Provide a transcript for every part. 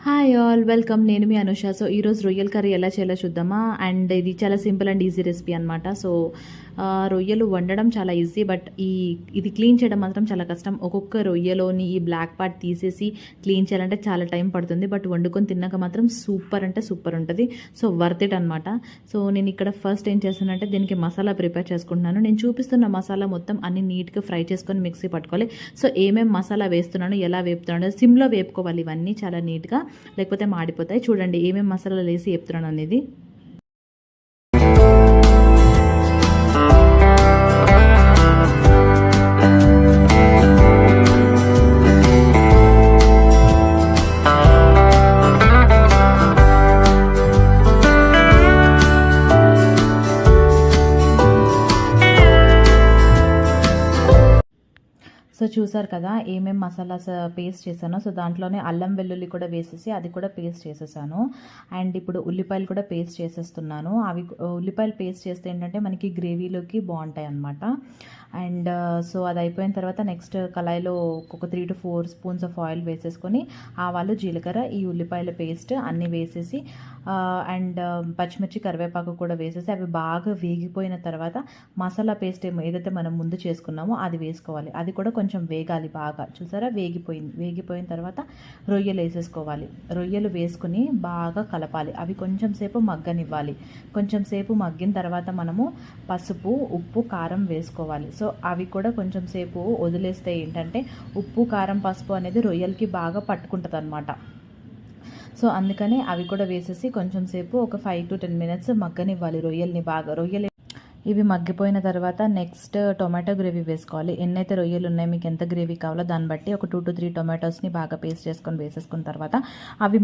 Hi all welcome. నేను మీ Anusha. So ఈరోజు రొయ్యల కర్రీ ఎలా చేయాలో చూద్దామా. అండ్ ఇది చాలా సింపుల్ అండ్ ఈజీ రెసిపీ అనమాట. సో రొయ్యలు వండడం చాలా ఈజీ, బట్ ఇది క్లీన్ చేయడం మాత్రం చాలా కష్టం. ఒక్కొక్క రొయ్యలోని ఈ బ్లాక్ పార్ట్ తీసేసి క్లీన్ చేయాలంటే చాలా టైం పడుతుంది, బట్ వండుకొని తిన్నాక మాత్రం సూపర్ అంటే సూపర్ ఉంటుంది. సో వర్త్ ఇట్ అనమాట. సో నేను ఇక్కడ ఫస్ట్ ఏం చేస్తానంటే దీనికి మసాలా ప్రిపేర్ చేసుకుంటున్నాను. నేను చూపిస్తున్న మసాలా మొత్తం అన్ని నీట్గా ఫ్రై చేసుకొని మిక్సీ పట్టుకోవాలి. సో ఏమేమి మసాలా వేస్తున్నాను, ఎలా వేపుతున్నాను, సిమ్లో వేపుకోవాలి ఇవన్నీ చాలా నీట్గా, లేకపోతే మాడిపోతాయి. చూడండి ఏమేమి మసాలాలు వేసి వేపుతున్నాను అనేది. సో చూసారు కదా ఏమేమి మసాలాస్ పేస్ట్ చేశానో. సో దాంట్లోనే అల్లం వెల్లుల్లి కూడా వేసేసి అది కూడా పేస్ట్ చేసేసాను. అండ్ ఇప్పుడు ఉల్లిపాయలు కూడా పేస్ట్ చేసేస్తున్నాను. అవి ఉల్లిపాయలు పేస్ట్ చేస్తే ఏంటంటే మనకి గ్రేవీలోకి బాగుంటాయి అన్నమాట. అండ్ సో అది అయిపోయిన తర్వాత నెక్స్ట్ కళాయిలో ఒక 3 to 4 స్పూన్స్ ఆఫ్ ఆయిల్ వేసేసుకొని ఆవాలు, జీలకర్ర, ఈ ఉల్లిపాయల పేస్ట్ అన్నీ వేసేసి అండ్ పచ్చిమిర్చి, కరివేపాకు కూడా వేసేసి అవి బాగా వేగిపోయిన తర్వాత మసాలా పేస్ట్ ఏదైతే మనం ముందు చేసుకున్నామో అది వేసుకోవాలి. అది కూడా కొంచెం వేగాలి బాగా. చూసారా వేగిపోయిన తర్వాత రొయ్యలు వేసేసుకోవాలి. రొయ్యలు వేసుకుని బాగా కలపాలి. అవి కొంచెం సేపు మగ్గనివ్వాలి. కొంచెం సేపు మగ్గిన తర్వాత మనము పసుపు, ఉప్పు, కారం వేసుకోవాలి. సో అవి కూడా కొంచెం సేపు వదిలేస్తే ఏంటంటే ఉప్పు, కారం, పసుపు అనేది రొయ్యలకి బాగా పట్టుకుంటుంది అనమాట. సో అందుకని అవి కూడా వేసేసి కొంచెం సేపు ఒక 5 to 10 minutes మగ్గనివ్వాలి రొయ్యల్ని బాగా. ఇవి మగ్గిపోయిన తర్వాత నెక్స్ట్ టొమాటో గ్రేవీ వేసుకోవాలి. ఎన్నైతే రొయ్యలు ఉన్నాయి, మీకు ఎంత గ్రేవీ కావాలో దాన్ని బట్టి ఒక 2 to 3 టొమాటోస్ని బాగా పేస్ట్ చేసుకొని వేసేసుకున్న తర్వాత అవి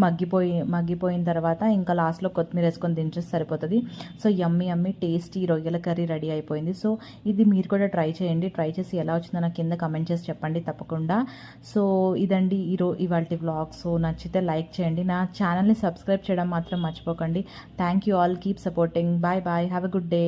మగ్గిపోయిన తర్వాత ఇంకా లాస్ట్లో కొత్తిమీర వేసుకొని దించేసి సరిపోతుంది. సో యమ్మీ టేస్టీ రొయ్యల కర్రీ రెడీ అయిపోయింది. సో ఇది మీరు కూడా ట్రై చేయండి. ట్రై చేసి ఎలా వచ్చిందో నాకు కింద కమెంట్ చేసి చెప్పండి తప్పకుండా. సో ఇదండి ఇవాల్టి వ్లాగ్. సో నచ్చితే లైక్ చేయండి. నా ఛానల్ని సబ్స్క్రైబ్ చేయడం మాత్రం మర్చిపోకండి. Thank you all. Keep supporting. Bye bye. Have a good day.